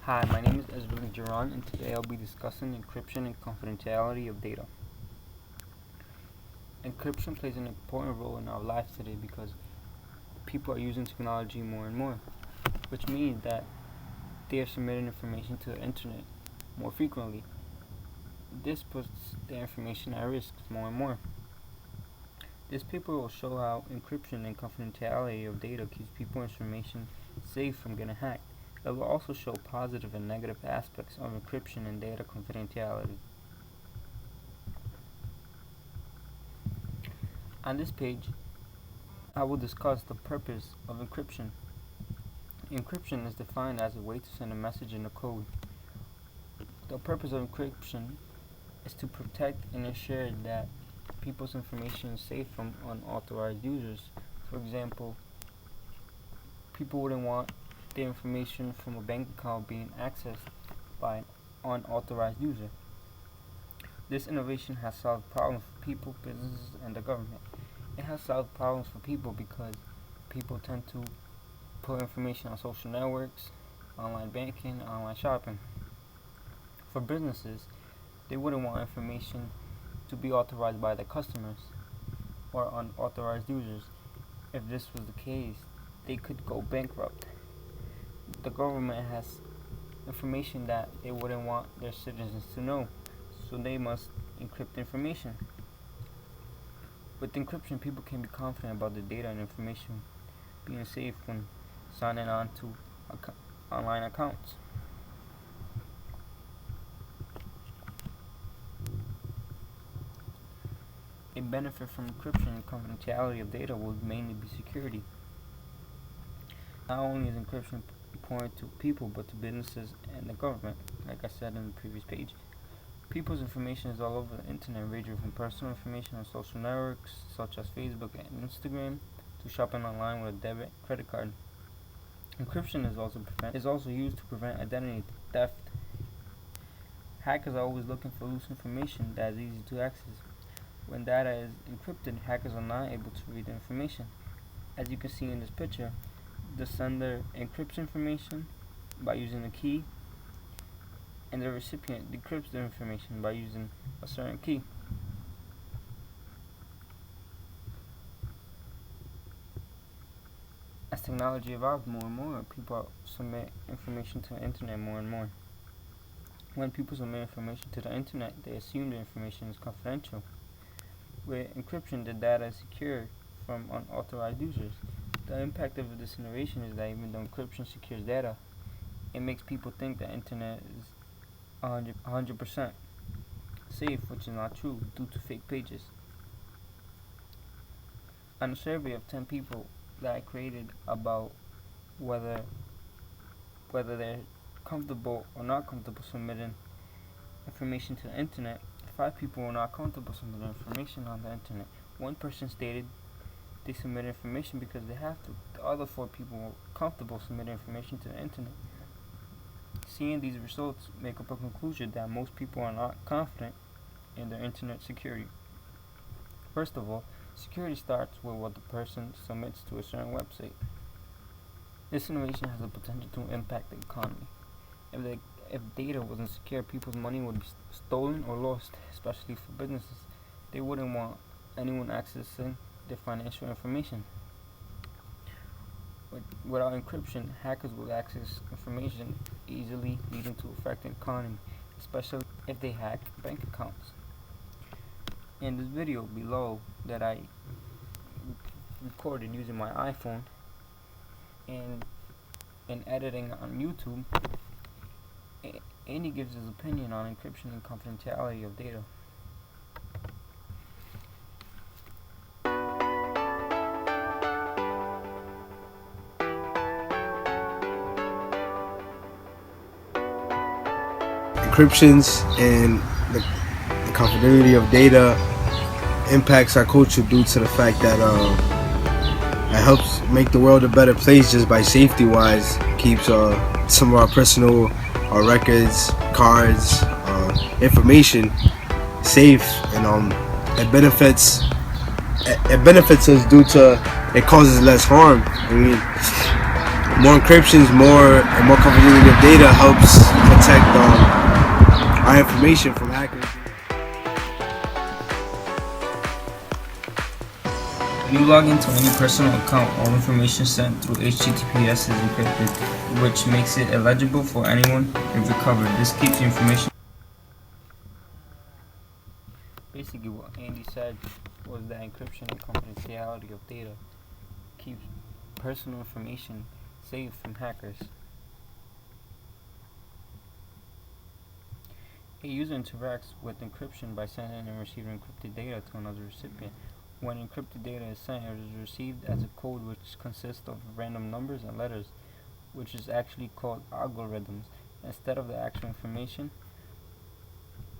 Hi, my name is Ezra Jaron, and today I'll be discussing encryption and confidentiality of data. Encryption plays an important role in our lives today because people are using technology more and more, which means that they are submitting information to the internet more frequently. This puts their information at risk more and more. This paper will show how encryption and confidentiality of data keeps people's information safe from getting hacked. It will also show positive and negative aspects of encryption and data confidentiality. On this page, I will discuss the purpose of encryption. Encryption is defined as a way to send a message in a code. The purpose of encryption is to protect and ensure that people's information is safe from unauthorized users. For example, people wouldn't want their information from a bank account being accessed by an unauthorized user. This innovation has solved problems for people, businesses, and the government. It has solved problems for people because people tend to put information on social networks, online banking, online shopping. For businesses, they wouldn't want information to be authorized by their customers or unauthorized users. If this was the case, they could go bankrupt. The government has information that they wouldn't want their citizens to know, so they must encrypt information. With encryption, people can be confident about the data and information being safe when signing on to online accounts. A benefit from encryption and confidentiality of data would mainly be security. Not only is encryption important to people, but to businesses and the government, like I said in the previous page. People's information is all over the internet, ranging from personal information on social networks such as Facebook and Instagram to shopping online with a debit credit card. Encryption is also used to prevent identity theft. Hackers are always looking for loose information that is easy to access. When data is encrypted, hackers are not able to read the information. As you can see in this picture, the sender encrypts information by using a key, and the recipient decrypts the information by using a certain key. As technology evolves more and more, people submit information to the internet more and more. When people submit information to the internet, they assume the information is confidential. With encryption, the data is secure from unauthorized users. The impact of this innovation is that even though encryption secures data, it makes people think the internet is 100% safe, which is not true due to fake pages. On a survey of 10 people that I created about whether they're comfortable or not comfortable submitting information to the internet, 5 people were not comfortable submitting information on the internet. One person stated they submit information because they have to. The other 4 people were comfortable submitting information to the internet. Seeing these results make up a conclusion that most people are not confident in their internet security. First of all, security starts with what the person submits to a certain website. This innovation has the potential to impact the economy. If data wasn't secure, people's money would be stolen or lost, especially for businesses. They wouldn't want anyone accessing their financial information. Without encryption, hackers would access information easily, leading to affecting the economy, especially if they hack bank accounts. In this video below that I recorded using my iPhone and editing on YouTube, Andy gives his opinion on encryption and confidentiality of data. Encryptions and the confidentiality of data impacts our culture due to the fact that it helps make the world a better place just by safety wise. Keeps some of our personal records, cards, information safe, and it benefits us due to it causes less harm. I mean, more encryptions, more and more confidentiality of data helps protect our information from hackers. When you log into any personal account, all information sent through HTTPS is encrypted, which makes it illegible for anyone to recover. This keeps the information. Basically, what Andy said was that encryption and confidentiality of data keeps personal information safe from hackers. A user interacts with encryption by sending and receiving encrypted data to another recipient. When encrypted data is sent, it is received as a code which consists of random numbers and letters, which is actually called algorithms, instead of the actual information.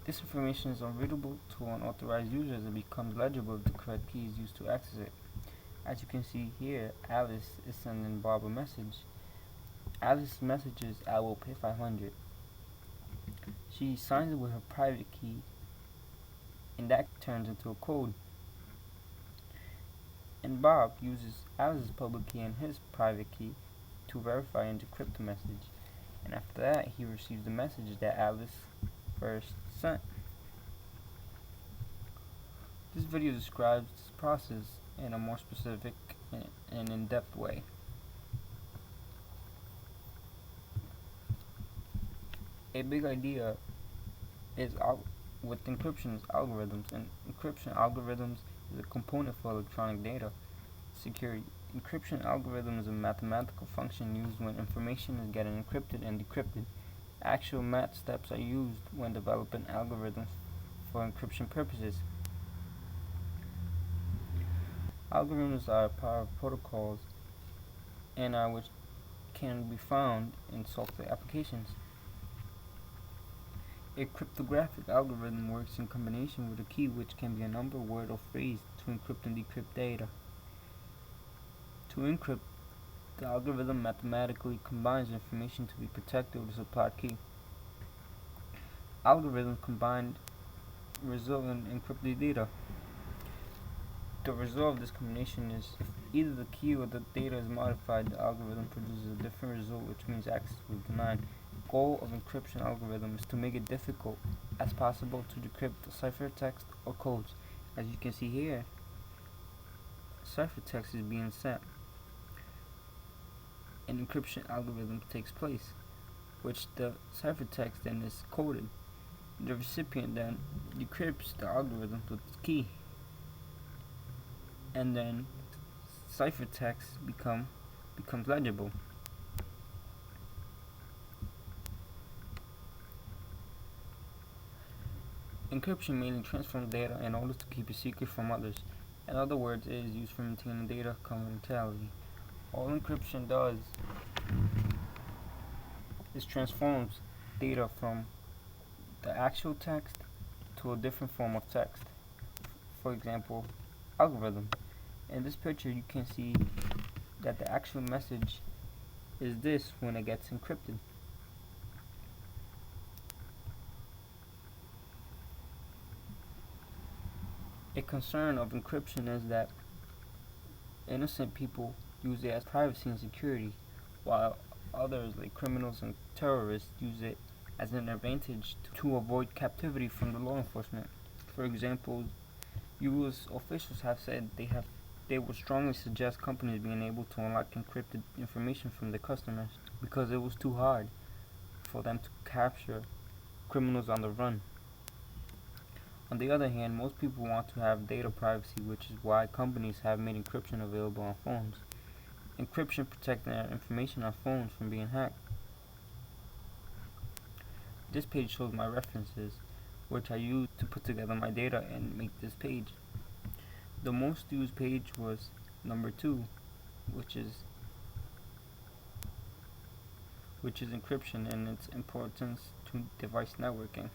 This information is unreadable to unauthorized users and becomes legible if the correct key is used to access it. As you can see here, Alice is sending Bob a message. Alice's message is, "I will pay 500. She signs it with her private key, and that turns into a code. And Bob uses Alice's public key and his private key to verify and decrypt the message. And after that, he receives the message that Alice first sent. This video describes this process in a more specific and in-depth way. A big idea is with encryption is algorithms, and encryption algorithms is a component for electronic data security. Encryption algorithm is a mathematical function used when information is getting encrypted and decrypted. Actual math steps are used when developing algorithms for encryption purposes. Algorithms are a part of protocols and are which can be found in software applications. A cryptographic algorithm works in combination with a key, which can be a number, word, or phrase, to encrypt and decrypt data. To encrypt, the algorithm mathematically combines information to be protected with a supplied key. Algorithms combined result in encrypted data. The result of this combination is if either the key or the data is modified, the algorithm produces a different result, which means access was denied. The goal of encryption algorithm is to make it difficult as possible to decrypt the ciphertext or codes. As you can see here, ciphertext is being sent. An encryption algorithm takes place, which the ciphertext then is coded. The recipient then decrypts the algorithm with the key, and then ciphertext becomes legible. Encryption mainly transforms data in order to keep it secret from others. In other words, it is used for maintaining data confidentiality. All encryption does is transforms data from the actual text to a different form of text. For example, algorithm. In this picture, you can see that the actual message is this when it gets encrypted. A concern of encryption is that innocent people use it as privacy and security, while others, like criminals and terrorists, use it as an advantage to avoid captivity from the law enforcement. For example, U.S. officials have said they would strongly suggest companies being able to unlock encrypted information from their customers because it was too hard for them to capture criminals on the run. On the other hand, most people want to have data privacy, which is why companies have made encryption available on phones. Encryption protects their information on phones from being hacked. This page shows my references, which I used to put together my data and make this page. The most used page was number 2, which is encryption and its importance to device networking.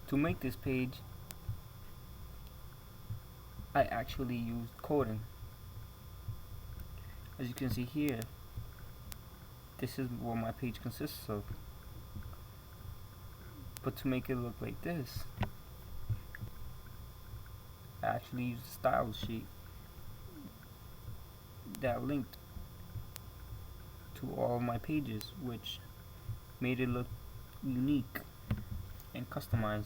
To make this page, I actually used coding. As you can see here, this is what my page consists of. But to make it look like this, I actually used a style sheet that linked to all of my pages, which made it look unique and customized.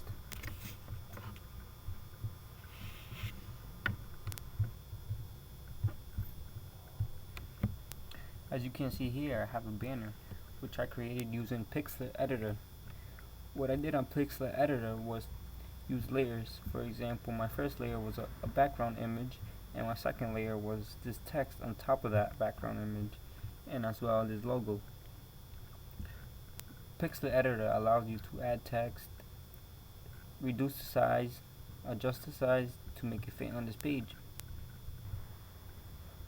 As you can see here, I have a banner which I created using Pixlr Editor. What I did on Pixlr Editor was use layers. For example, my first layer was a background image, and my second layer was this text on top of that background image, and as well as this logo. Pixlr Editor allows you to add text, reduce the size, adjust the size to make it fit on this page.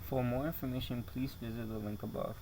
For more information, please visit the link above.